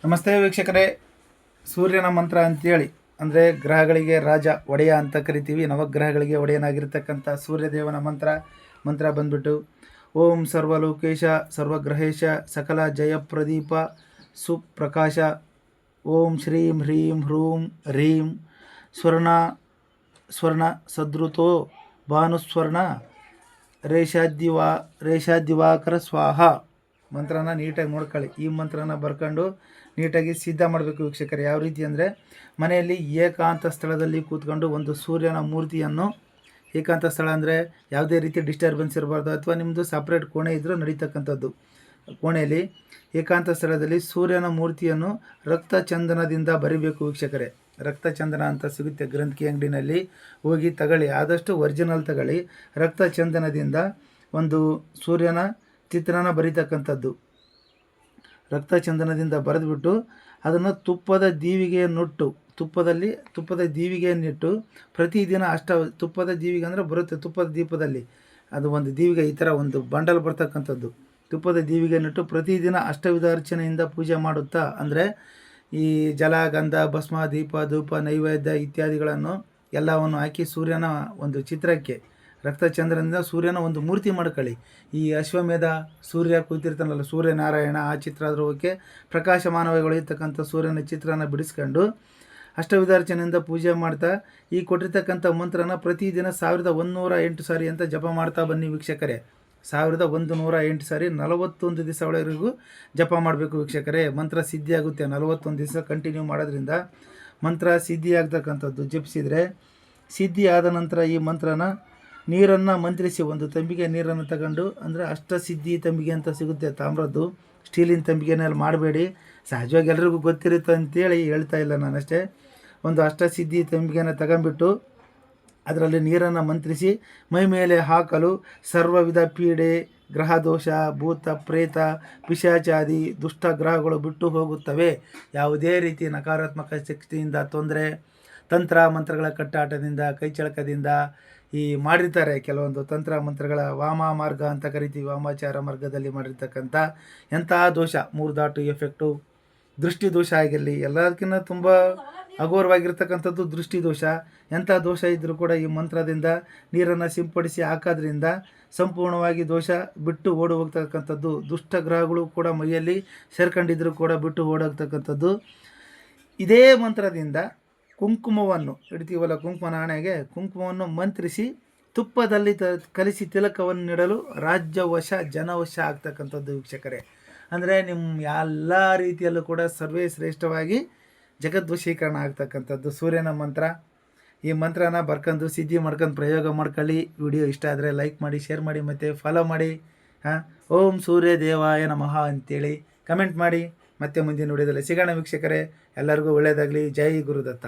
ನಮಸ್ತೆ ವೀಕ್ಷಕರೇ. ಸೂರ್ಯನ ಮಂತ್ರ ಅಂತೇಳಿ ಅಂದರೆ ಗ್ರಹಗಳಿಗೆ ರಾಜ ಒಡೆಯ ಅಂತ ಕರಿತೀವಿ. ನವಗ್ರಹಗಳಿಗೆ ಒಡೆಯನಾಗಿರ್ತಕ್ಕಂಥ ಸೂರ್ಯದೇವನ ಮಂತ್ರ ಬಂದ್ಬಿಟ್ಟು ಓಂ ಸರ್ವಲೋಕೇಶ ಸರ್ವಗ್ರಹೇಶ ಸಕಲ ಜಯಪ್ರದೀಪ ಸುಪ್ರಕಾಶ ಓಂ ಶ್ರೀಂ ಹ್ರೀಂ ಹ್ರೂಂ ಹ್ರೀಂ ಸ್ವರ್ಣ ಸದೃತೋ ಭಾನುಸ್ವರ್ಣ ರೇಷಾದಿವಾಕರ ಸ್ವಾಹ. ಮಂತ್ರನ ನೀಟಾಗಿ ನೋಡ್ಕೊಳ್ಳಿ. ಈ ಮಂತ್ರನ ಬರ್ಕೊಂಡು ನೀಟಾಗಿ ಸಿದ್ಧ ಮಾಡಬೇಕು ವೀಕ್ಷಕರು. ಯಾವ ರೀತಿ ಅಂದರೆ, ಮನೆಯಲ್ಲಿ ಏಕಾಂತ ಸ್ಥಳದಲ್ಲಿ ಕೂತ್ಕೊಂಡು ಒಂದು ಸೂರ್ಯನ ಮೂರ್ತಿಯನ್ನು, ಏಕಾಂತ ಸ್ಥಳ ಅಂದರೆ ಯಾವುದೇ ರೀತಿ ಡಿಸ್ಟರ್ಬೆನ್ಸ್ ಇರಬಾರ್ದು, ಅಥವಾ ನಿಮ್ಮದು ಸಪ್ರೇಟ್ ಕೋಣೆ ಇದ್ದರೂ ನಡೀತಕ್ಕಂಥದ್ದು. ಕೋಣೆಯಲ್ಲಿ ಏಕಾಂತ ಸ್ಥಳದಲ್ಲಿ ಸೂರ್ಯನ ಮೂರ್ತಿಯನ್ನು ರಕ್ತಚಂದನದಿಂದ ಬರಿಬೇಕು ವೀಕ್ಷಕರೇ. ರಕ್ತಚಂದನ ಅಂತ ಸಿಗುತ್ತೆ ಗ್ರಂಥಿ ಅಂಗಡಿನಲ್ಲಿ, ಹೋಗಿ ತಗೊಳ್ಳಿ. ಆದಷ್ಟು ಒರಿಜಿನಲ್ ತಗೊಳ್ಳಿ. ರಕ್ತಚಂದನದಿಂದ ಒಂದು ಸೂರ್ಯನ ಚಿತ್ರನ ಬರೀತಕ್ಕಂಥದ್ದು. ರಕ್ತಚಂದನದಿಂದ ಬರೆದುಬಿಟ್ಟು ಅದನ್ನು ತುಪ್ಪದ ದೀವಿಗೆಯನ್ನಿಟ್ಟು ಪ್ರತಿದಿನ ತುಪ್ಪದ ದೀವಿಗೆ ಅಂದರೆ ಬರುತ್ತೆ, ತುಪ್ಪದ ದೀಪದಲ್ಲಿ ಅದು ಒಂದು ದೀವಿಗೆ ಈ ಥರ ಒಂದು ಬಂಡಲ್ ಬರ್ತಕ್ಕಂಥದ್ದು. ತುಪ್ಪದ ದೀವಿಗೆಯನ್ನಿಟ್ಟು ಪ್ರತಿದಿನ ಅಷ್ಟವಿಧ ಅರ್ಚನೆಯಿಂದ ಪೂಜೆ ಮಾಡುತ್ತಾ, ಅಂದರೆ ಈ ಜಲ, ಗಂಧ, ಭಸ್ಮ, ದೀಪ, ಧೂಪ, ನೈವೇದ್ಯ ಇತ್ಯಾದಿಗಳನ್ನು ಎಲ್ಲವನ್ನು ಹಾಕಿ ಸೂರ್ಯನ ಒಂದು ಚಿತ್ರಕ್ಕೆ ರಕ್ತಚಂದ್ರನಿಂದ ಸೂರ್ಯನ ಒಂದು ಮೂರ್ತಿ ಮಾಡ್ಕೊಳ್ಳಿ. ಈ ಅಶ್ವಮೇಧ ಸೂರ್ಯ ಕೂತಿರ್ತಾನಲ್ಲ, ಸೂರ್ಯನಾರಾಯಣ, ಆ ಚಿತ್ರದ್ರವಕ್ಕೆ ಪ್ರಕಾಶಮಾನವಾಗಿರ್ತಕ್ಕಂಥ ಸೂರ್ಯನ ಚಿತ್ರನ ಬಿಡಿಸ್ಕೊಂಡು ಅಷ್ಟವಿಧಾರ್ಚನೆಯಿಂದ ಪೂಜೆ ಮಾಡ್ತಾ ಈ ಕೊಟ್ಟಿರ್ತಕ್ಕಂಥ ಮಂತ್ರನ ಪ್ರತಿದಿನ 1108 ಸಾರಿ ಅಂತ ಜಪ ಮಾಡ್ತಾ ಬನ್ನಿ ವೀಕ್ಷಕರೇ. 1108 ಸಾರಿ 41 ದಿವಸ ಒಳವರೆಗೂ ಜಪ ಮಾಡಬೇಕು ವೀಕ್ಷಕರೇ. ಮಂತ್ರ ಸಿದ್ಧಿ ಆಗುತ್ತೆ. 41 ದಿವಸ ಕಂಟಿನ್ಯೂ ಮಾಡೋದ್ರಿಂದ ಮಂತ್ರ ಸಿದ್ಧಿ ಆಗ್ತಕ್ಕಂಥದ್ದು. ಜಪಿಸಿದರೆ ಸಿದ್ಧಿ ಆದ ನಂತರ ಈ ಮಂತ್ರನ ನೀರನ್ನು ಮಂತ್ರಿಸಿ, ಒಂದು ತಂಬಿಗೆ ನೀರನ್ನು ತಗೊಂಡು, ಅಂದರೆ ಅಷ್ಟಸಿದ್ಧಿ ತಂಬಿಗೆ ಅಂತ ಸಿಗುತ್ತೆ ತಾಮ್ರದ್ದು, ಸ್ಟೀಲಿನ ತಂಬಿಗೆನಲ್ಲಿ ಮಾಡಬೇಡಿ. ಸಹಜವಾಗಿ ಎಲ್ರಿಗೂ ಗೊತ್ತಿರುತ್ತೆ ಅಂತೇಳಿ ಹೇಳ್ತಾ ಇಲ್ಲ ನಾನಷ್ಟೇ. ಒಂದು ಅಷ್ಟಸಿದ್ಧಿ ತಂಬಿಗೆನ ತಗೊಂಬಿಟ್ಟು ಅದರಲ್ಲಿ ನೀರನ್ನು ಮಂತ್ರಿಸಿ ಮೈ ಮೇಲೆ ಹಾಕಲು ಸರ್ವವಿಧ ಪೀಡೆ, ಗ್ರಹದೋಷ, ಭೂತ ಪ್ರೇತ, ಪಿಶಾಚಾದಿ ದುಷ್ಟ ಗ್ರಹಗಳು ಬಿಟ್ಟು ಹೋಗುತ್ತವೆ. ಯಾವುದೇ ರೀತಿ ನಕಾರಾತ್ಮಕ ಶಕ್ತಿಯಿಂದ ತೊಂದರೆ, ತಂತ್ರ ಮಂತ್ರಗಳ ಕಟ್ಟಾಟದಿಂದ, ಕೈಚಳಕದಿಂದ ಈ ಮಾಡಿರ್ತಾರೆ ಕೆಲವೊಂದು ತಂತ್ರ ಮಂತ್ರಗಳ ವಾಮ ಮಾರ್ಗ ಅಂತ ಕರಿತೀವಿ, ವಾಮಾಚಾರ ಮಾರ್ಗದಲ್ಲಿ ಮಾಡಿರ್ತಕ್ಕಂಥ ಎಂತಹ ದೋಷ, 3 ದಾಟು ಎಫೆಕ್ಟು, ದೃಷ್ಟಿ ದೋಷ ಆಗಿರಲಿ, ಎಲ್ಲದಕ್ಕಿಂತ ತುಂಬ ಅಘೋರವಾಗಿರ್ತಕ್ಕಂಥದ್ದು ದೃಷ್ಟಿ ದೋಷ. ಎಂಥ ದೋಷ ಇದ್ದರೂ ಕೂಡ ಈ ಮಂತ್ರದಿಂದ ನೀರನ್ನು ಸಿಂಪಡಿಸಿ ಹಾಕೋದ್ರಿಂದ ಸಂಪೂರ್ಣವಾಗಿ ದೋಷ ಬಿಟ್ಟು ಓಡಿ ಹೋಗ್ತಕ್ಕಂಥದ್ದು. ದುಷ್ಟ ಗ್ರಹಗಳು ಕೂಡ ಮೈಯಲ್ಲಿ ಸೇರ್ಕೊಂಡಿದ್ರೂ ಕೂಡ ಬಿಟ್ಟು ಓಡೋಗ್ತಕ್ಕಂಥದ್ದು. ಇದೇ ಮಂತ್ರದಿಂದ ಕುಂಕುಮವನ್ನು ಇಡ್ತೀವಲ್ಲ, ಕುಂಕುಮ ನಾಣೆಗೆ ಕುಂಕುಮವನ್ನು ಮಂತ್ರಿಸಿ ತುಪ್ಪದಲ್ಲಿ ಕಲಿಸಿ ತಿಲಕವನ್ನು ನೀಡಲು ರಾಜ್ಯವಶ ಜನವಶ ಆಗ್ತಕ್ಕಂಥದ್ದು ವೀಕ್ಷಕರೇ. ಅಂದರೆ ನಿಮ್ಮ ಎಲ್ಲ ರೀತಿಯಲ್ಲೂ ಕೂಡ ಸರ್ವೇ ಶ್ರೇಷ್ಠವಾಗಿ ಜಗದ್ವಶೀಕರಣ ಆಗ್ತಕ್ಕಂಥದ್ದು ಸೂರ್ಯನ ಮಂತ್ರ. ಈ ಮಂತ್ರನ ಬರ್ಕೊಂಡು ಸಿದ್ಧಿ ಮಾಡ್ಕೊಂಡು ಪ್ರಯೋಗ ಮಾಡ್ಕೊಳ್ಳಿ. ವಿಡಿಯೋ ಇಷ್ಟ ಆದರೆ ಲೈಕ್ ಮಾಡಿ, ಶೇರ್ ಮಾಡಿ, ಮತ್ತು ಫಾಲೋ ಮಾಡಿ. ಓಂ ಸೂರ್ಯ ದೇವಾಯ ನಮಃ ಅಂತೇಳಿ ಕಮೆಂಟ್ ಮಾಡಿ. ಮತ್ತೆ ಮುಂದಿನ ವಿಡಿಯೋದಲ್ಲಿ ಸಿಗೋಣ ವೀಕ್ಷಕರೇ. ಎಲ್ಲರಿಗೂ ಒಳ್ಳೆಯದಾಗಲಿ. ಜೈ ಗುರುದತ್ತ.